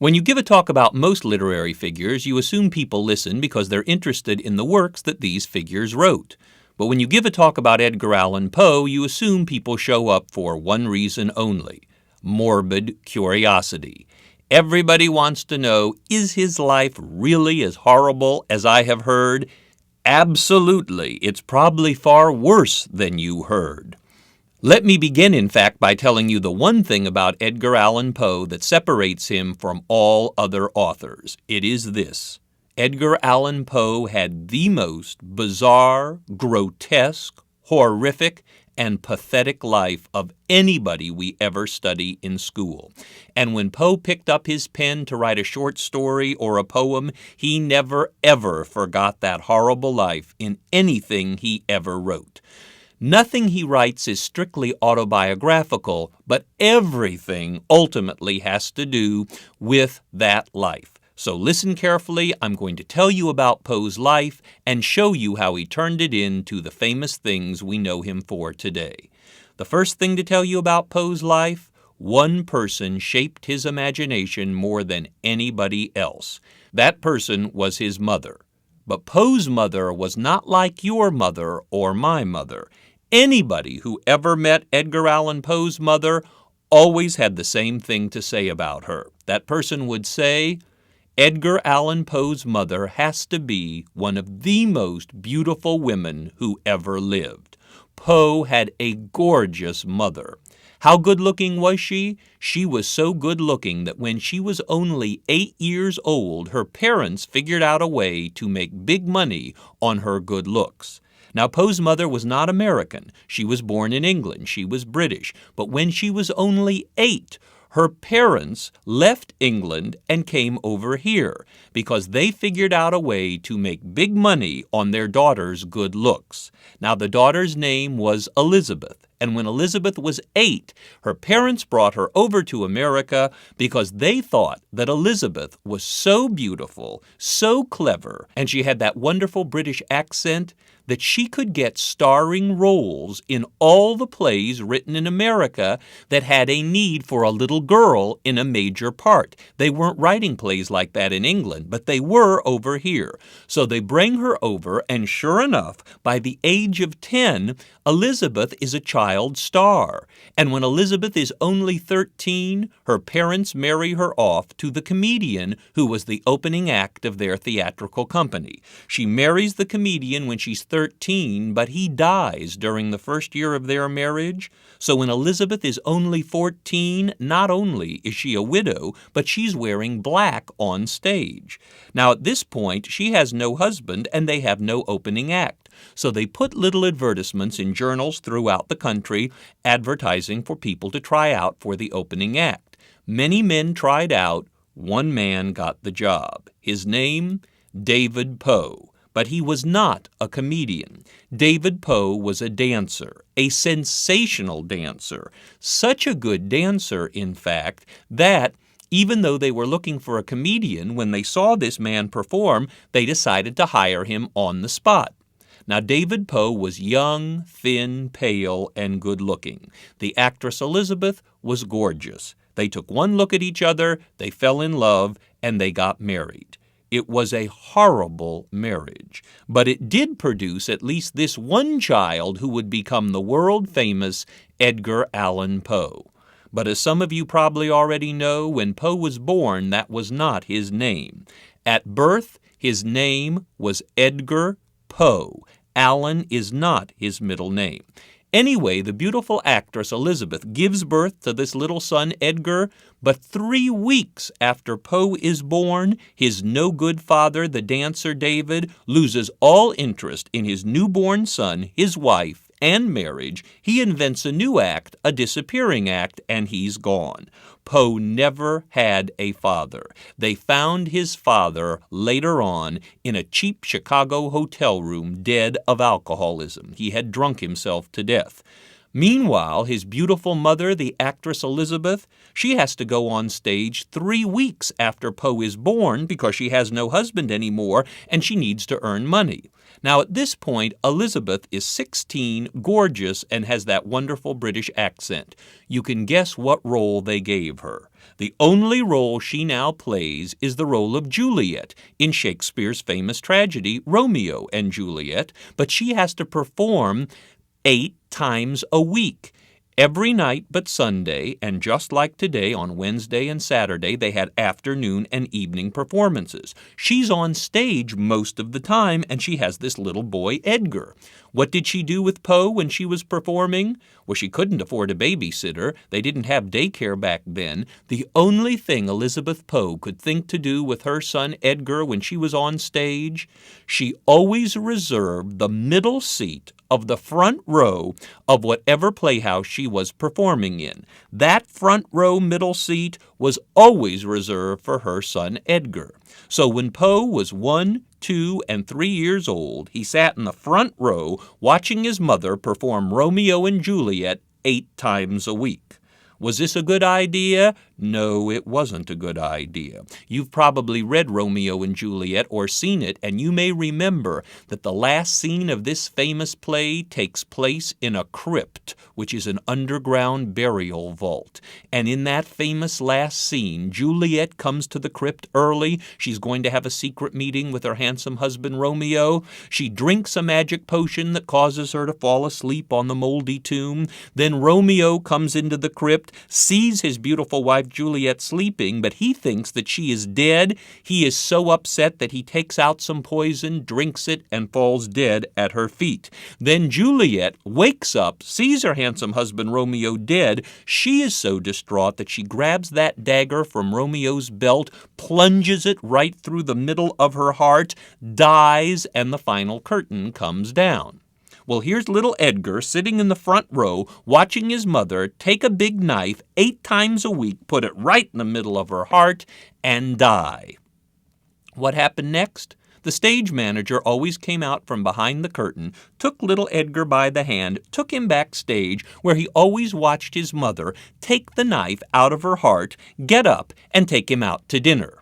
When you give a talk about most literary figures, you assume people listen because they're interested in the works that these figures wrote. But when you give a talk about Edgar Allan Poe, you assume people show up for one reason only: morbid curiosity. Everybody wants to know, is his life really as horrible as I have heard? Absolutely. It's probably far worse than you heard. Let me begin, in fact, by telling you the one thing about Edgar Allan Poe that separates him from all other authors. It is this: Edgar Allan Poe had the most bizarre, grotesque, horrific, and pathetic life of anybody we ever study in school. And when Poe picked up his pen to write a short story or a poem, he never, ever forgot that horrible life in anything he ever wrote. Nothing he writes is strictly autobiographical, but everything ultimately has to do with that life. So listen carefully. I'm going to tell you about Poe's life and show you how he turned it into the famous things we know him for today. The first thing to tell you about Poe's life: one person shaped his imagination more than anybody else. That person was his mother. But Poe's mother was not like your mother or my mother. Anybody who ever met Edgar Allan Poe's mother always had the same thing to say about her. That person would say, Edgar Allan Poe's mother has to be one of the most beautiful women who ever lived. Poe had a gorgeous mother. How good-looking was she? She was so good-looking that when she was only 8 years old, her parents figured out a way to make big money on her good looks. Now, Poe's mother was not American. She was born in England. She was British. But when she was only 8, her parents left England and came over here because they figured out a way to make big money on their daughter's good looks. Now, the daughter's name was Elizabeth. And when Elizabeth was 8, her parents brought her over to America because they thought that Elizabeth was so beautiful, so clever, and she had that wonderful British accent that she could get starring roles in all the plays written in America that had a need for a little girl in a major part. They weren't writing plays like that in England, but they were over here. So they bring her over, and sure enough, by the age of 10, Elizabeth is a child star. And when Elizabeth is only 13, her parents marry her off to the comedian who was the opening act of their theatrical company. She marries the comedian when she's 13, but he dies during the first year of their marriage. So when Elizabeth is only 14, not only is she a widow, but she's wearing black on stage. Now at this point, she has no husband and they have no opening act. So they put little advertisements in journals throughout the country advertising for people to try out for the opening act. Many men tried out. One man got the job. His name? David Poe. But he was not a comedian. David Poe was a dancer, a sensational dancer. Such a good dancer, in fact, that even though they were looking for a comedian, when they saw this man perform, they decided to hire him on the spot. Now, David Poe was young, thin, pale, and good-looking. The actress Elizabeth was gorgeous. They took one look at each other, they fell in love, and they got married. It was a horrible marriage, but it did produce at least this one child who would become the world-famous Edgar Allan Poe. But as some of you probably already know, when Poe was born, that was not his name. At birth, his name was Edgar Poe. Allan is not his middle name. Anyway, the beautiful actress Elizabeth gives birth to this little son Edgar, but 3 weeks after Poe is born, his no-good father, the dancer David, loses all interest in his newborn son, his wife, and marriage. He invents a new act, a disappearing act, and he's gone. Poe never had a father. They found his father later on in a cheap Chicago hotel room, dead of alcoholism. He had drunk himself to death. Meanwhile, his beautiful mother, the actress Elizabeth, she has to go on stage 3 weeks after Poe is born because she has no husband anymore and she needs to earn money. Now, at this point, Elizabeth is 16, gorgeous, and has that wonderful British accent. You can guess what role they gave her. The only role she now plays is the role of Juliet in Shakespeare's famous tragedy, Romeo and Juliet, but she has to perform 8 times a week. Every night but Sunday, and just like today on Wednesday and Saturday, they had afternoon and evening performances. She's on stage most of the time, and she has this little boy, Edgar. What did she do with Poe when she was performing? Well, she couldn't afford a babysitter. They didn't have daycare back then. The only thing Elizabeth Poe could think to do with her son Edgar when she was on stage, she always reserved the middle seat of the front row of whatever playhouse she was performing in. That front row middle seat was always reserved for her son Edgar. So when Poe was 1, 2, and 3 years old, he sat in the front row watching his mother perform Romeo and Juliet 8 times a week. Was this a good idea? No, it wasn't a good idea. You've probably read Romeo and Juliet or seen it, and you may remember that the last scene of this famous play takes place in a crypt, which is an underground burial vault. And in that famous last scene, Juliet comes to the crypt early. She's going to have a secret meeting with her handsome husband Romeo. She drinks a magic potion that causes her to fall asleep on the moldy tomb. Then Romeo comes into the crypt, sees his beautiful wife Juliet sleeping, but he thinks that she is dead. He is so upset that he takes out some poison, drinks it, and falls dead at her feet. Then Juliet wakes up, sees her handsome husband Romeo dead. She is so distraught that she grabs that dagger from Romeo's belt, plunges it right through the middle of her heart, dies, and the final curtain comes down. Well, here's little Edgar sitting in the front row watching his mother take a big knife 8 times a week, put it right in the middle of her heart, and die. What happened next? The stage manager always came out from behind the curtain, took little Edgar by the hand, took him backstage where he always watched his mother take the knife out of her heart, get up, and take him out to dinner.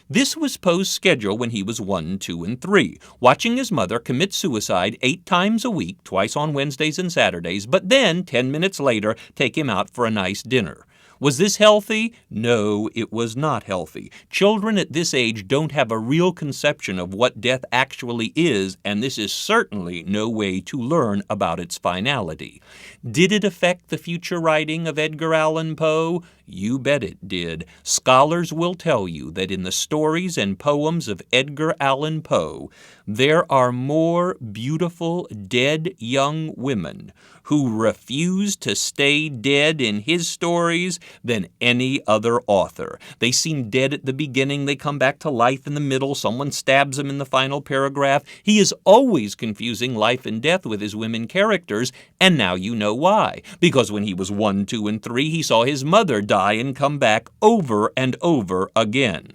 This was Poe's schedule when he was 1, 2, and 3, watching his mother commit suicide 8 times a week, twice on Wednesdays and Saturdays, but then, 10 minutes later, take him out for a nice dinner. Was this healthy? No, it was not healthy. Children at this age don't have a real conception of what death actually is, and this is certainly no way to learn about its finality. Did it affect the future writing of Edgar Allan Poe? You bet it did. Scholars will tell you that in the stories and poems of Edgar Allan Poe, there are more beautiful dead young women who refuse to stay dead in his stories than any other author. They seem dead at the beginning, they come back to life in the middle, someone stabs them in the final paragraph. He is always confusing life and death with his women characters, and now you know why. Because when he was 1, 2, and 3, he saw his mother die and come back over and over again.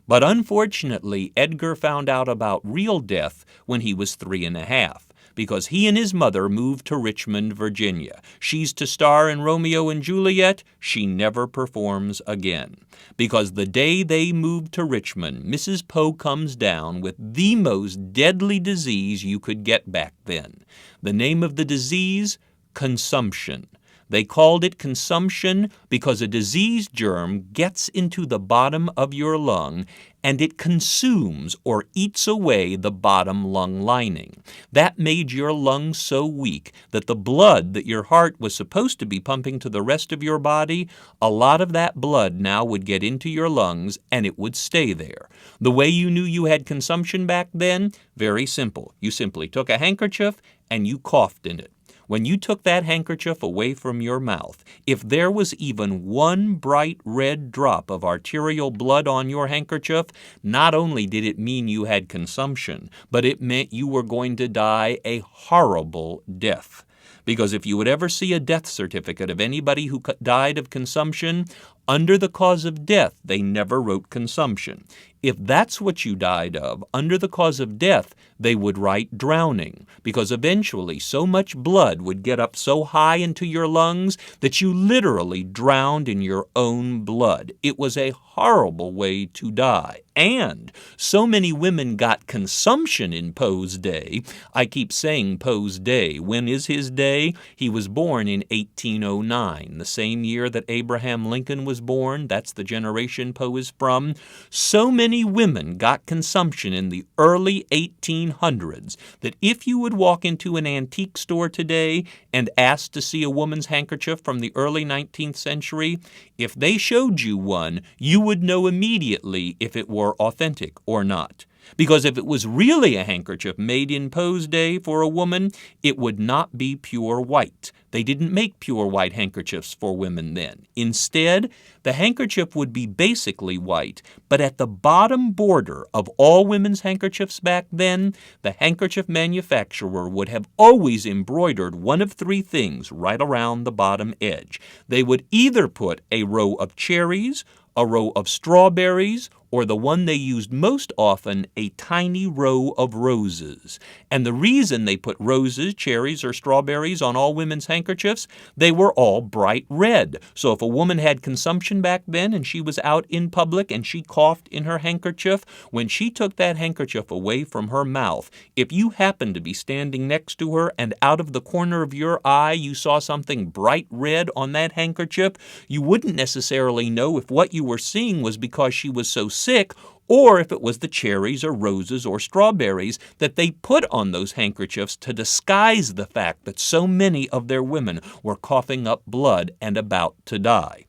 But unfortunately, Edgar found out about real death when he was 3 and a half. Because he and his mother moved to Richmond, Virginia. She's to star in Romeo and Juliet. She never performs again. Because the day they moved to Richmond, Mrs. Poe comes down with the most deadly disease you could get back then. The name of the disease? Consumption. They called it consumption because a disease germ gets into the bottom of your lung and it consumes or eats away the bottom lung lining. That made your lungs so weak that the blood that your heart was supposed to be pumping to the rest of your body, a lot of that blood now would get into your lungs and it would stay there. The way you knew you had consumption back then? Very simple. You simply took a handkerchief and you coughed in it. When you took that handkerchief away from your mouth, if there was even one bright red drop of arterial blood on your handkerchief, not only did it mean you had consumption, but it meant you were going to die a horrible death. Because if you would ever see a death certificate of anybody who died of consumption, under the cause of death, they never wrote consumption. If that's what you died of, under the cause of death, they would write drowning, because eventually so much blood would get up so high into your lungs that you literally drowned in your own blood. It was a horrible way to die. And so many women got consumption in Poe's day. I keep saying Poe's day. When is his day? He was born in 1809, the same year that Abraham Lincoln was born. That's the generation Poe is from. So many women got consumption in the early 1800s that if you would walk into an antique store today and ask to see a woman's handkerchief from the early 19th century, if they showed you one, you would know immediately if it were authentic or not. Because if it was really a handkerchief made in Poe's day for a woman, it would not be pure white. They didn't make pure white handkerchiefs for women then. Instead, the handkerchief would be basically white, but at the bottom border of all women's handkerchiefs back then, the handkerchief manufacturer would have always embroidered one of three things right around the bottom edge. They would either put a row of cherries, a row of strawberries, or the one they used most often, a tiny row of roses. And the reason they put roses, cherries, or strawberries on all women's handkerchiefs, they were all bright red. So if a woman had consumption back then and she was out in public and she coughed in her handkerchief, when she took that handkerchief away from her mouth, if you happened to be standing next to her and out of the corner of your eye you saw something bright red on that handkerchief, you wouldn't necessarily know if what you were seeing was because she was so sick or if it was the cherries or roses or strawberries that they put on those handkerchiefs to disguise the fact that so many of their women were coughing up blood and about to die.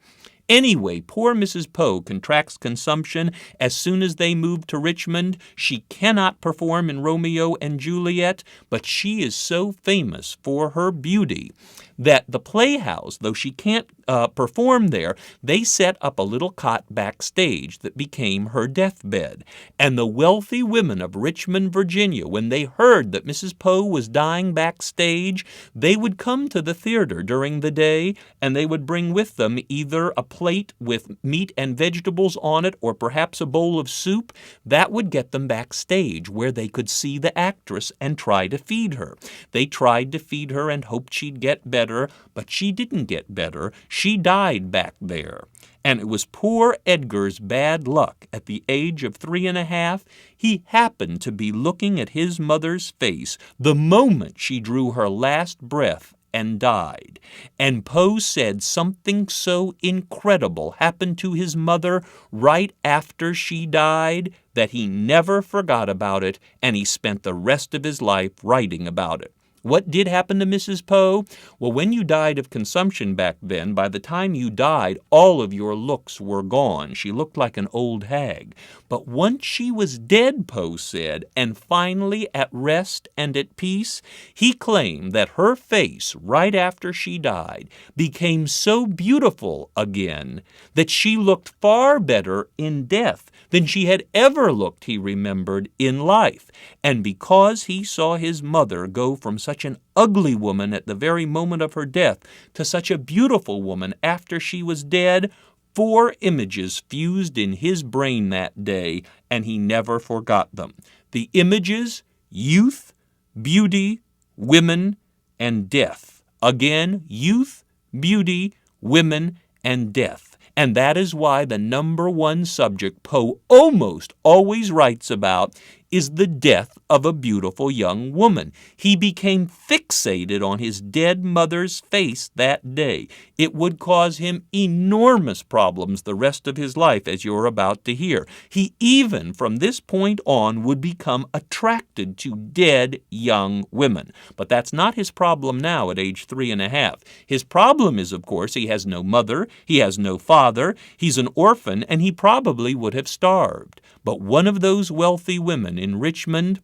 Anyway, poor Mrs. Poe contracts consumption as soon as they move to Richmond. She cannot perform in Romeo and Juliet, but she is so famous for her beauty that the Playhouse, though she can't perform there, they set up a little cot backstage that became her deathbed. And the wealthy women of Richmond, Virginia, when they heard that Mrs. Poe was dying backstage, they would come to the theater during the day, and they would bring with them either a plate with meat and vegetables on it or perhaps a bowl of soup. That would get them backstage where they could see the actress and try to feed her. They tried to feed her and hoped she'd get better, but she didn't get better. She died back there. And it was poor Edgar's bad luck. At the age of 3.5, he happened to be looking at his mother's face the moment she drew her last breath and died. And Poe said something so incredible happened to his mother right after she died that he never forgot about it, and he spent the rest of his life writing about it. What did happen to Mrs. Poe? Well, when you died of consumption back then, by the time you died, all of your looks were gone. She looked like an old hag. But once she was dead, Poe said, and finally at rest and at peace, he claimed that her face, right after she died, became so beautiful again that she looked far better in death than she had ever looked, he remembered, in life. And because he saw his mother go from such an ugly woman at the very moment of her death to such a beautiful woman after she was dead, 4 images fused in his brain that day, and he never forgot them. The images: youth, beauty, women, and death. Again, youth, beauty, women, and death. And that is why the number one subject Poe almost always writes about is the death of a beautiful young woman. He became fixated on his dead mother's face that day. It would cause him enormous problems the rest of his life, as you're about to hear. He even, from this point on, would become attracted to dead young women. But that's not his problem now at age 3.5. His problem is, of course, he has no mother, he has no father, he's an orphan, and he probably would have starved. But one of those wealthy women in Richmond,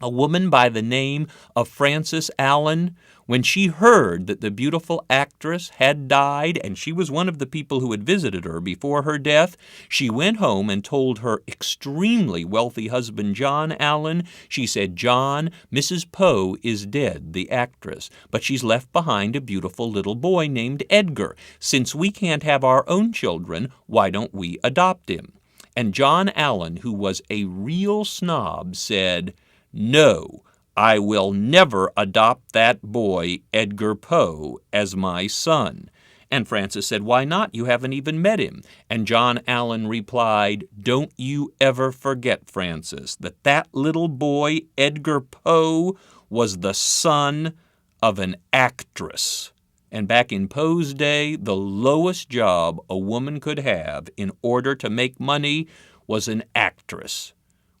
a woman by the name of Frances Allen, when she heard that the beautiful actress had died, and she was one of the people who had visited her before her death, she went home and told her extremely wealthy husband, John Allen. She said, "John, Mrs. Poe is dead, the actress, but she's left behind a beautiful little boy named Edgar. Since we can't have our own children, why don't we adopt him?" And John Allen, who was a real snob, said, "No, I will never adopt that boy, Edgar Poe, as my son." And Francis said, "Why not? You haven't even met him." And John Allen replied, "Don't you ever forget, Francis, that that little boy, Edgar Poe, was the son of an actress." And back in Poe's day, the lowest job a woman could have in order to make money was an actress.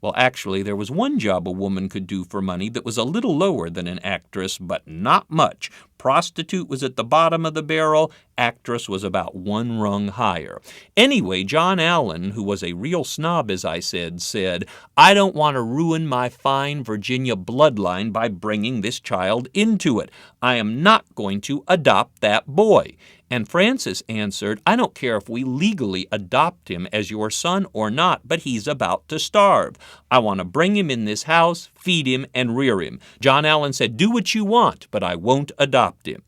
Well, actually, there was one job a woman could do for money that was a little lower than an actress, but not much. Prostitute was at the bottom of the barrel. Actress was about one rung higher. Anyway, John Allen, who was a real snob, as I said, "I don't want to ruin my fine Virginia bloodline by bringing this child into it. I am not going to adopt that boy." And Francis answered, "I don't care if we legally adopt him as your son or not, but he's about to starve. I want to bring him in this house, feed him, and rear him." John Allen said, "Do what you want, but I won't adopt him."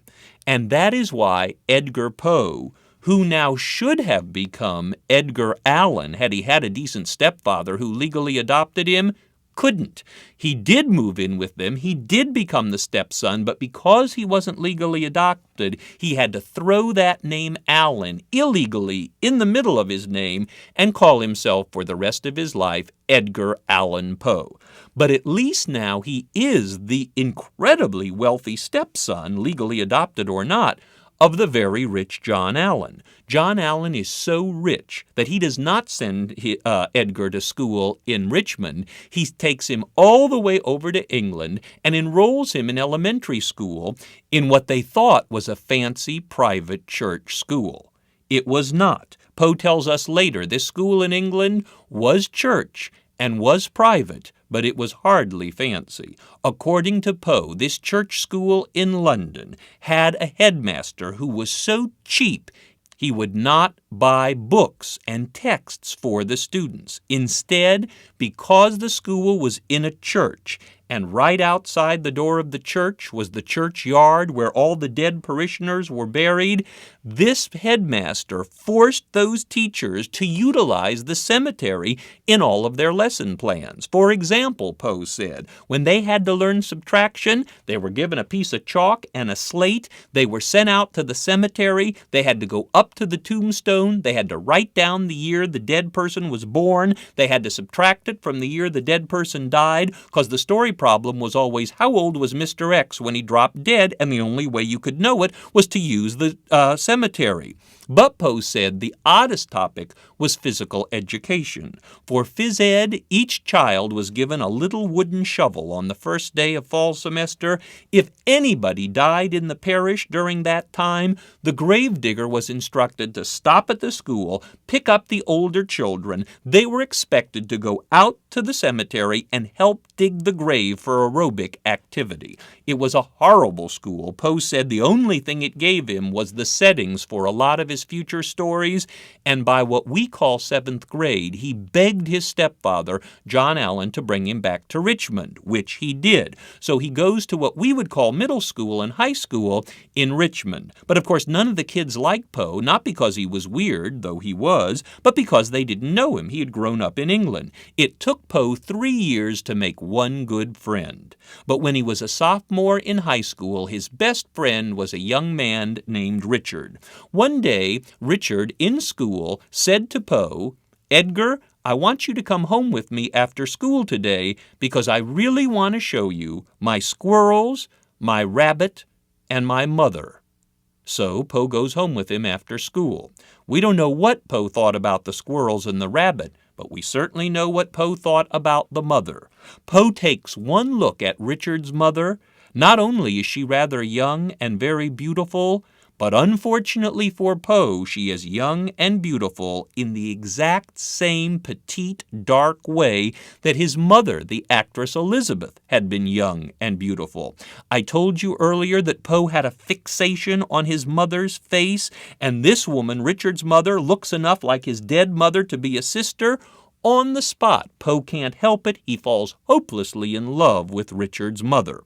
And that is why Edgar Poe, who now should have become Edgar Allan had he had a decent stepfather who legally adopted him, couldn't. He did move in with them. He did become the stepson, but because he wasn't legally adopted, he had to throw that name Allen illegally in the middle of his name and call himself for the rest of his life Edgar Allan Poe. But at least now he is the incredibly wealthy stepson, legally adopted or not, of the very rich John Allen. John Allen is so rich that he does not send Edgar to school in Richmond. He takes him all the way over to England and enrolls him in elementary school in what they thought was a fancy private church school. It was not. Poe tells us later this school in England was church and was private, but it was hardly fancy. According to Poe, this church school in London had a headmaster who was so cheap he would not buy books and texts for the students. Instead, because the school was in a church, and right outside the door of the church was the churchyard where all the dead parishioners were buried, this headmaster forced those teachers to utilize the cemetery in all of their lesson plans. For example, Poe said, when they had to learn subtraction, they were given a piece of chalk and a slate. They were sent out to the cemetery. They had to go up to the tombstone. They had to write down the year the dead person was born. They had to subtract it from the year the dead person died, because the story problem was always how old was Mr. X when he dropped dead, and the only way you could know it was to use the cemetery. But Poe said the oddest topic was physical education. For phys ed, each child was given a little wooden shovel on the first day of fall semester. If anybody died in the parish during that time, the gravedigger was instructed to stop at the school, pick up the older children. They were expected to go out to the cemetery and help dig the grave for aerobic activity. It was a horrible school. Poe said the only thing it gave him was the settings for a lot of his future stories, and by what we call 7th grade, he begged his stepfather, John Allen, to bring him back to Richmond, which he did. So he goes to what we would call middle school and high school in Richmond. But of course, none of the kids liked Poe, not because he was weird, though he was, but because they didn't know him. He had grown up in England. It took Poe 3 years to make one good friend. But when he was a sophomore in high school, his best friend was a young man named Richard. One day, Richard, in school, said to Poe, "Edgar, I want you to come home with me after school today because I really want to show you my squirrels, my rabbit, and my mother." So Poe goes home with him after school. We don't know what Poe thought about the squirrels and the rabbit, but we certainly know what Poe thought about the mother. Poe takes one look at Richard's mother. Not only is she rather young and very beautiful, but unfortunately for Poe, she is young and beautiful in the exact same petite, dark way that his mother, the actress Elizabeth, had been young and beautiful. I told you earlier that Poe had a fixation on his mother's face, and this woman, Richard's mother, looks enough like his dead mother to be a sister. On the spot, Poe can't help it. He falls hopelessly in love with Richard's mother.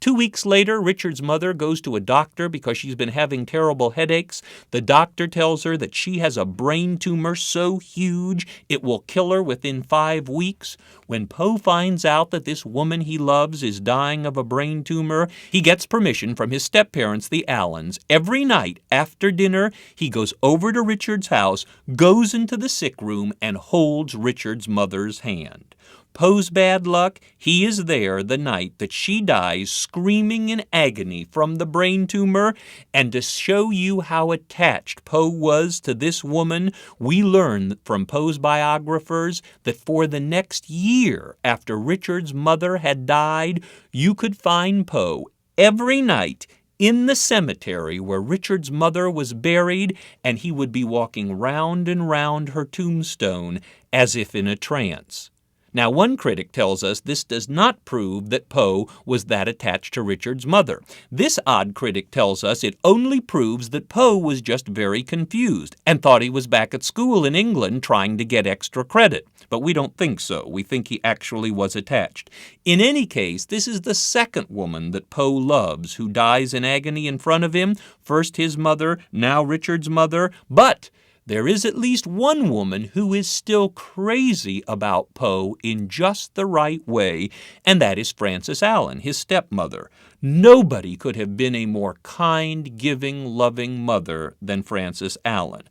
2 weeks later, Richard's mother goes to a doctor because she's been having terrible headaches. The doctor tells her that she has a brain tumor so huge it will kill her within 5 weeks. When Poe finds out that this woman he loves is dying of a brain tumor, he gets permission from his step-parents, the Allens. Every night after dinner, he goes over to Richard's house, goes into the sick room, and holds Richard's mother's hand. Poe's bad luck, he is there the night that she dies screaming in agony from the brain tumor, and to show you how attached Poe was to this woman, we learn from Poe's biographers that for the next year after Richard's mother had died, you could find Poe every night in the cemetery where Richard's mother was buried, and he would be walking round and round her tombstone as if in a trance. Now, one critic tells us this does not prove that Poe was that attached to Richard's mother. This odd critic tells us it only proves that Poe was just very confused and thought he was back at school in England trying to get extra credit. But we don't think so. We think he actually was attached. In any case, this is the second woman that Poe loves who dies in agony in front of him. First his mother, now Richard's mother. But there is at least one woman who is still crazy about Poe in just the right way, and that is Frances Allen, his stepmother. Nobody could have been a more kind, giving, loving mother than Frances Allen.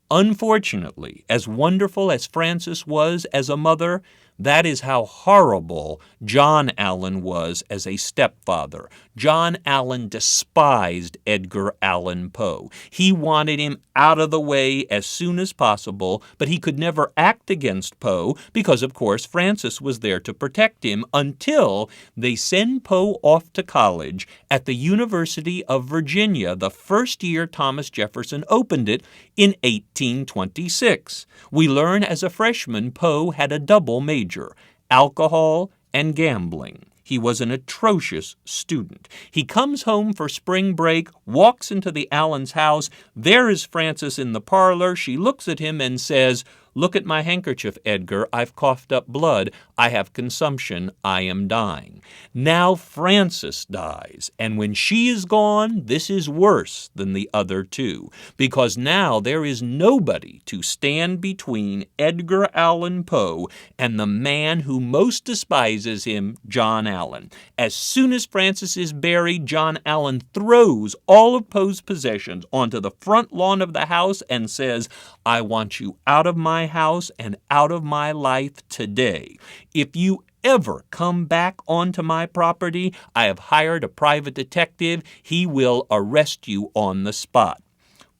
Unfortunately, as wonderful as Frances was as a mother, that is how horrible John Allen was as a stepfather. John Allen despised Edgar Allan Poe. He wanted him out of the way as soon as possible, but he could never act against Poe because, of course, Frances was there to protect him until they send Poe off to college at the University of Virginia the first year Thomas Jefferson opened it in 1826. We learn as a freshman Poe had a double major, alcohol and gambling. He was an atrocious student. He comes home for spring break, walks into the Allens' house. There is Frances in the parlor. She looks at him and says, "Look at my handkerchief, Edgar. I've coughed up blood. I have consumption. I am dying." Now Frances dies, and when she is gone, this is worse than the other two, because now there is nobody to stand between Edgar Allan Poe and the man who most despises him, John Allen. As soon as Frances is buried, John Allen throws all of Poe's possessions onto the front lawn of the house and says, "I want you out of my house and out of my life today. If you ever come back onto my property, I have hired a private detective. He will arrest you on the spot."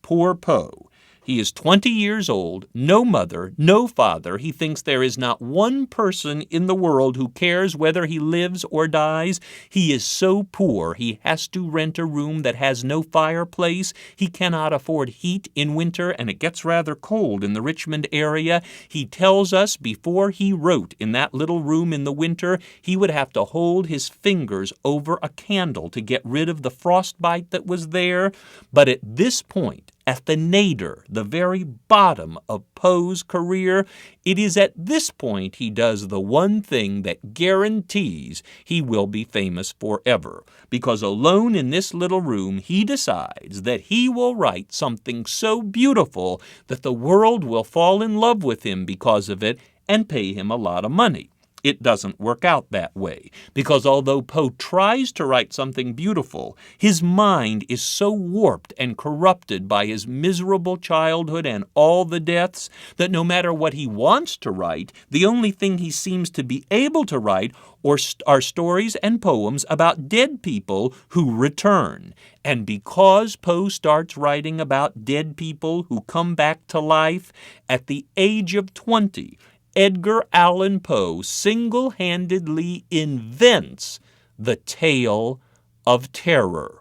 Poor Poe. He is 20 years old, no mother, no father. He thinks there is not one person in the world who cares whether he lives or dies. He is so poor, he has to rent a room that has no fireplace. He cannot afford heat in winter, and it gets rather cold in the Richmond area. He tells us before he wrote in that little room in the winter, he would have to hold his fingers over a candle to get rid of the frostbite that was there. But at this point, at the nadir, the very bottom of Poe's career, it is at this point he does the one thing that guarantees he will be famous forever. Because alone in this little room, he decides that he will write something so beautiful that the world will fall in love with him because of it and pay him a lot of money. It doesn't work out that way, because although Poe tries to write something beautiful, his mind is so warped and corrupted by his miserable childhood and all the deaths that no matter what he wants to write, the only thing he seems to be able to write are stories and poems about dead people who return. And because Poe starts writing about dead people who come back to life, at the age of 20, Edgar Allan Poe single-handedly invents the tale of terror.